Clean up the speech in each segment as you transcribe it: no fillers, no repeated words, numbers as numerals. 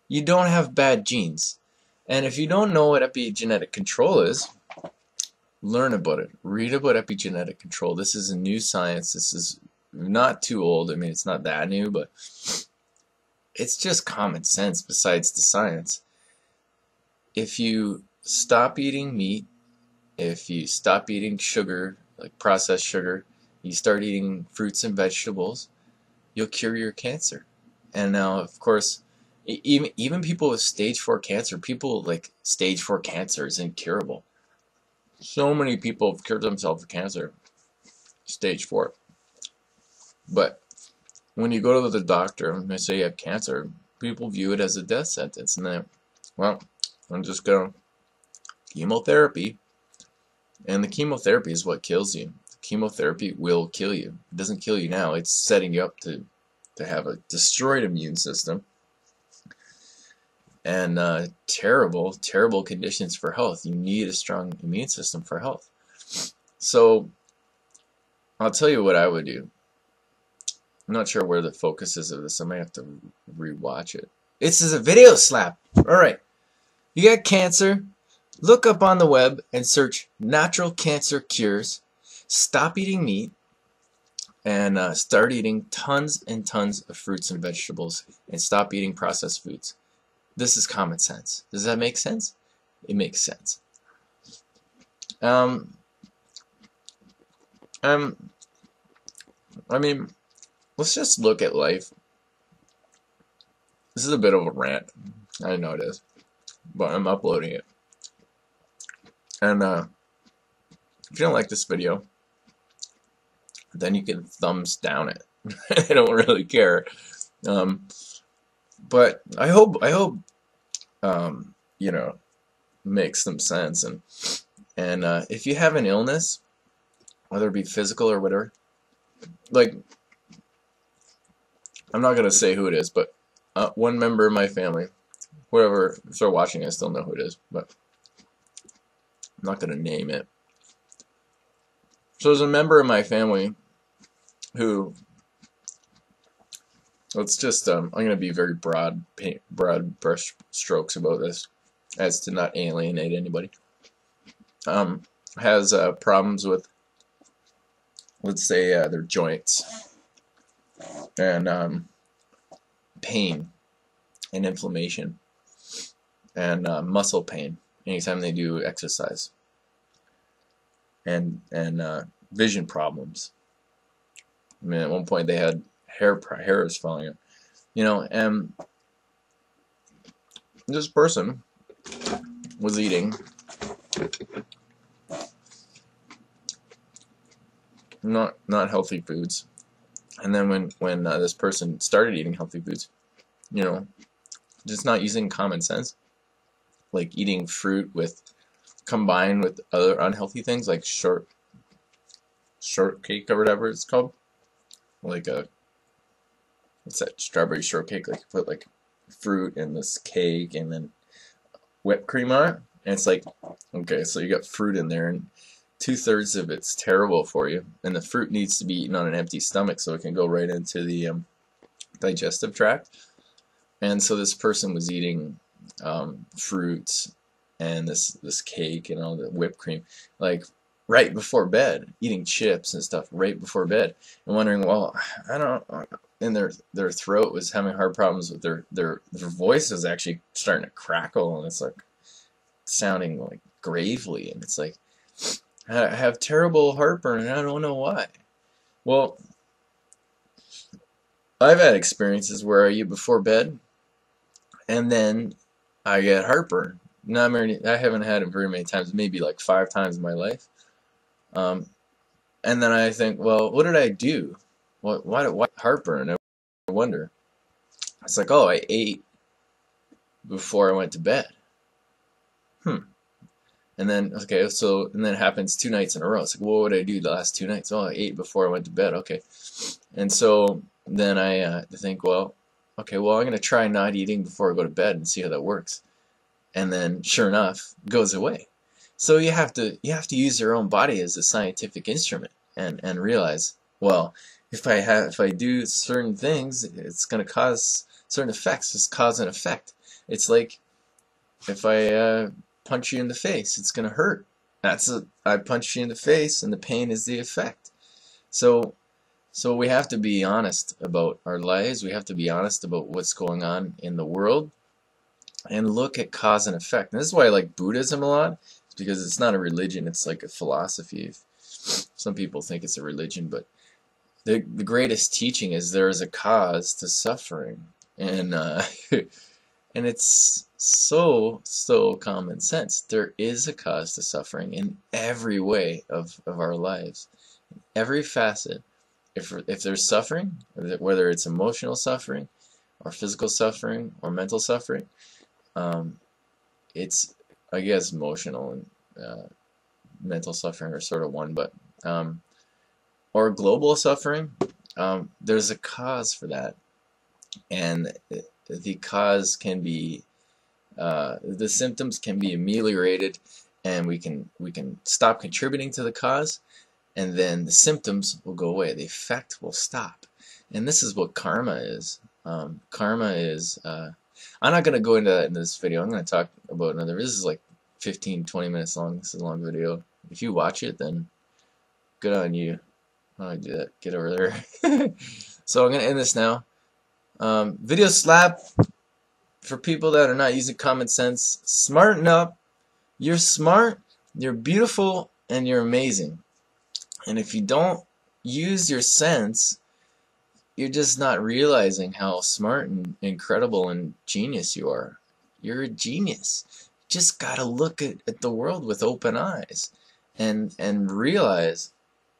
you don't have bad genes. And if you don't know what epigenetic control is, learn about it. Read about epigenetic control. This is a new science. This is not too old. I mean, it's not that new, but it's just common sense besides the science. If you stop eating meat, if you stop eating sugar, like processed sugar, you start eating fruits and vegetables, you'll cure your cancer. And now, of course, even people with stage 4 cancer, people like stage 4 cancer is incurable. So many people have cured themselves of cancer, stage 4. But when you go to the doctor and they say you have cancer, people view it as a death sentence. And then, well, I'm just going to chemotherapy. And the chemotherapy is what kills you. The chemotherapy will kill you. It doesn't kill you now. It's setting you up to have a destroyed immune system. And terrible, terrible conditions for health. You need a strong immune system for health. So I'll tell you what I would do. I'm not sure where the focus is of this. I might have to rewatch it. This is a video slap. Alright. You got cancer. Look up on the web and search natural cancer cures. Stop eating meat. And start eating tons and tons of fruits and vegetables. And stop eating processed foods. This is common sense. Does that make sense? It makes sense. I mean, let's just look at life. This is a bit of a rant. I know it is. But I'm uploading it. And if you don't like this video, then you can thumbs down it. I don't really care. But I hope you know, makes some sense. And if you have an illness, whether it be physical or whatever, like, I'm not gonna say who it is, but one member of my family, whoever, if they're watching, I still know who it is, but I'm not gonna name it. So there's a member of my family who, let's just, I'm going to be very broad brush strokes about this, as to not alienate anybody. Has problems with, let's say, their joints, and pain, and inflammation, and muscle pain anytime they do exercise, and vision problems. I mean, at one point they had hair is falling out, you know. And this person was eating not healthy foods, and then when this person started eating healthy foods, you know, just not using common sense, like eating fruit with combined with other unhealthy things like shortcake or whatever it's called, like a, what's that, strawberry shortcake, like put like fruit in this cake and then whipped cream on it, and it's like, okay, so you got fruit in there and 2/3 of it's terrible for you, and the fruit needs to be eaten on an empty stomach so it can go right into the digestive tract. And so this person was eating fruits and this cake and all the whipped cream, like right before bed, eating chips and stuff right before bed, and wondering, well, I don't, and their throat was having hard problems with their voice was actually starting to crackle, and it's like sounding like gravely, and it's like, I have terrible heartburn and I don't know why. Well, I've had experiences where I eat before bed and then I get heartburn. I haven't had it very many times, maybe like 5 times in my life. And then I think, well, what did I do? Why heartburn? I wonder. It's like, oh, I ate before I went to bed. And then, okay, so, and then it happens 2 nights in a row. It's like, well, what did I do the last 2 nights? Oh, I ate before I went to bed. Okay. And so then I think, well, okay, well, I'm going to try not eating before I go to bed and see how that works. And then, sure enough, it goes away. So you have to use your own body as a scientific instrument and realize, well, if I do certain things, it's going to cause certain effects. It's cause and effect. It's like if I punch you in the face, it's gonna hurt. I punch you in the face, and the pain is the effect. So we have to be honest about our lives. We have to be honest about what's going on in the world, and look at cause and effect. And this is why I like Buddhism a lot. It's because it's not a religion. It's like a philosophy. Some people think it's a religion, but the greatest teaching is there is a cause to suffering, and and it's so common sense. There is a cause to suffering in every way of our lives, every facet. If there's suffering, whether it's emotional suffering, or physical suffering, or mental suffering, it's, I guess, emotional and mental suffering are sort of one, but or global suffering, there's a cause for that, and the cause can be the symptoms can be ameliorated, and we can stop contributing to the cause, and then the symptoms will go away. The effect will stop, and this is what karma is. Karma is. I'm not gonna go into that in this video. I'm gonna talk about another. This is like 15-20 minutes long. This is a long video. If you watch it, then good on you. How do I do that? Get over there. So I'm gonna end this now. Video slap for people that are not using common sense. Smarten up. You're smart, you're beautiful, and you're amazing. And if you don't use your sense, you're just not realizing how smart and incredible and genius you are. You're a genius. You just gotta look at the world with open eyes and realize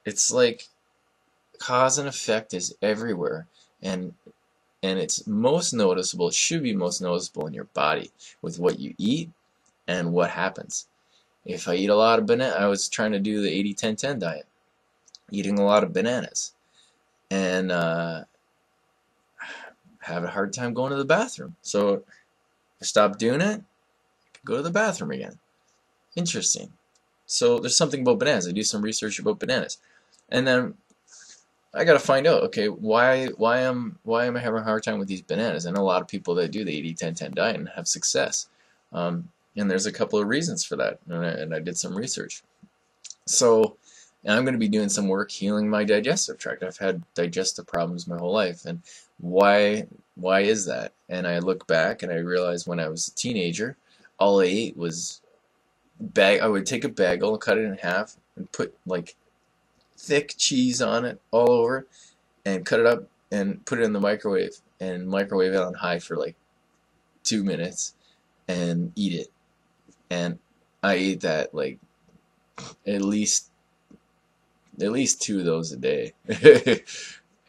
it's like cause and effect is everywhere, and it's most noticeable, it should be most noticeable in your body with what you eat and what happens. If I eat a lot of banana, I was trying to do the 80-10-10 diet, eating a lot of bananas, and have a hard time going to the bathroom. So I stopped doing it, go to the bathroom again. Interesting. So there's something about bananas. I do some research about bananas, and then I gotta find out, okay, why am I having a hard time with these bananas? I know a lot of people that do the 80-10-10 diet and have success, and there's a couple of reasons for that, and I did some research. So, and I'm going to be doing some work healing my digestive tract. I've had digestive problems my whole life, and why is that? And I look back and I realized when I was a teenager, all I ate was I would take a bagel, cut it in half, and put like thick cheese on it all over, and cut it up and put it in the microwave, and microwave it on high for like 2 minutes and eat it. And I ate that like at least 2 of those a day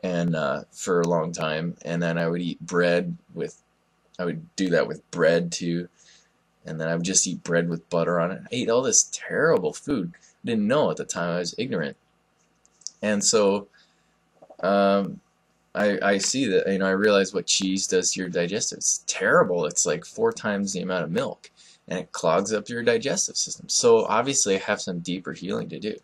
and for a long time. And then I would eat bread with, I would do that with bread too, and then I would just eat bread with butter on it. I ate all this terrible food. I didn't know at the time, I was ignorant. And so I see that, I realize what cheese does to your digestive. It's terrible. It's like 4 times the amount of milk, and it clogs up your digestive system. So obviously I have some deeper healing to do.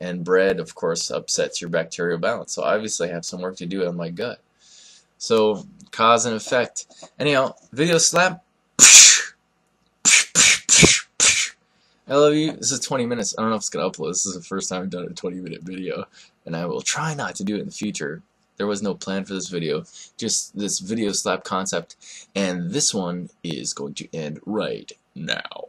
And bread, of course, upsets your bacterial balance. So obviously I have some work to do on my gut. So cause and effect. Anyhow, video slap. I love you. This is 20 minutes. I don't know if it's going to upload. This is the first time I've done a 20-minute video, and I will try not to do it in the future. There was no plan for this video, just this video slap concept, and this one is going to end right now.